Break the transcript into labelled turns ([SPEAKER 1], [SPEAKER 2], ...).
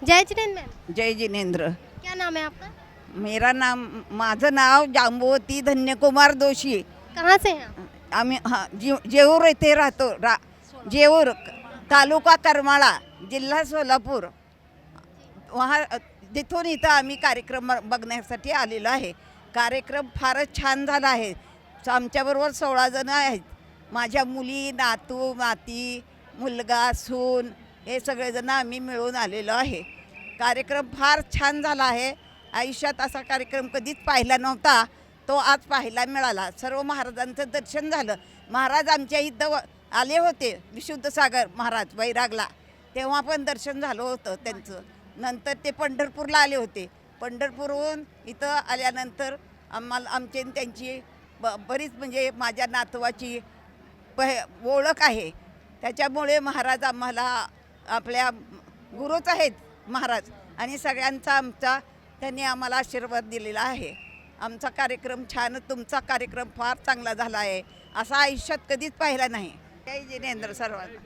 [SPEAKER 1] जय Jinendra ma'am,
[SPEAKER 2] जय जिनेंद्र।
[SPEAKER 1] क्या नाम है आपका?
[SPEAKER 2] मेरा नाम माझं नाव जांबुवती धन्यकुमार दोशी।
[SPEAKER 1] कहाँ से हैं आप?
[SPEAKER 2] आम्ही जेऊर येथे राहतो जेऊर तालुका करमाळा जिल्हा सोलापूर वहा तिथून इथं आम्ही कार्यक्रम बघण्यासाठी आलेलो आहे। कार्यक्रम फारच छान झाला आहे। आमच्याबरोबर 16 जण आहेत। माझ्या मुली, नातू, नाती, मुलगा, सून हे सगळेजण आम्ही मिळून आलेलो आहे। कार्यक्रम फार छान झाला आहे। आयुष्यात असा कार्यक्रम कधीच पाहिला नव्हता, तो आज पाहायला मिळाला। सर्व महाराजांचं दर्शन झालं। महाराज आमच्या इथं आले होते, विशुद्ध सागर महाराज वैरागला, तेव्हा पण दर्शन झालं होतं त्यांचं। नंतर ते पंढरपूरला आले होते। पंढरपूरहून इथं आल्यानंतर आम्हाला आमची आणि त्यांची बरीच म्हणजे माझ्या नातवाची ओळख आहे। त्याच्यामुळे महाराज आम्हाला आपल्या गुरुच आहेत महाराज, आणि सगळ्यांचा आमचा त्यांनी आम्हाला आशीर्वाद दिलेला आहे। आमचा कार्यक्रम छान, तुमचा कार्यक्रम फार चांगला झाला आहे, असा आयुष्यात कधीच पाहिला नाही। जय जिनेंद्र सर्वांना।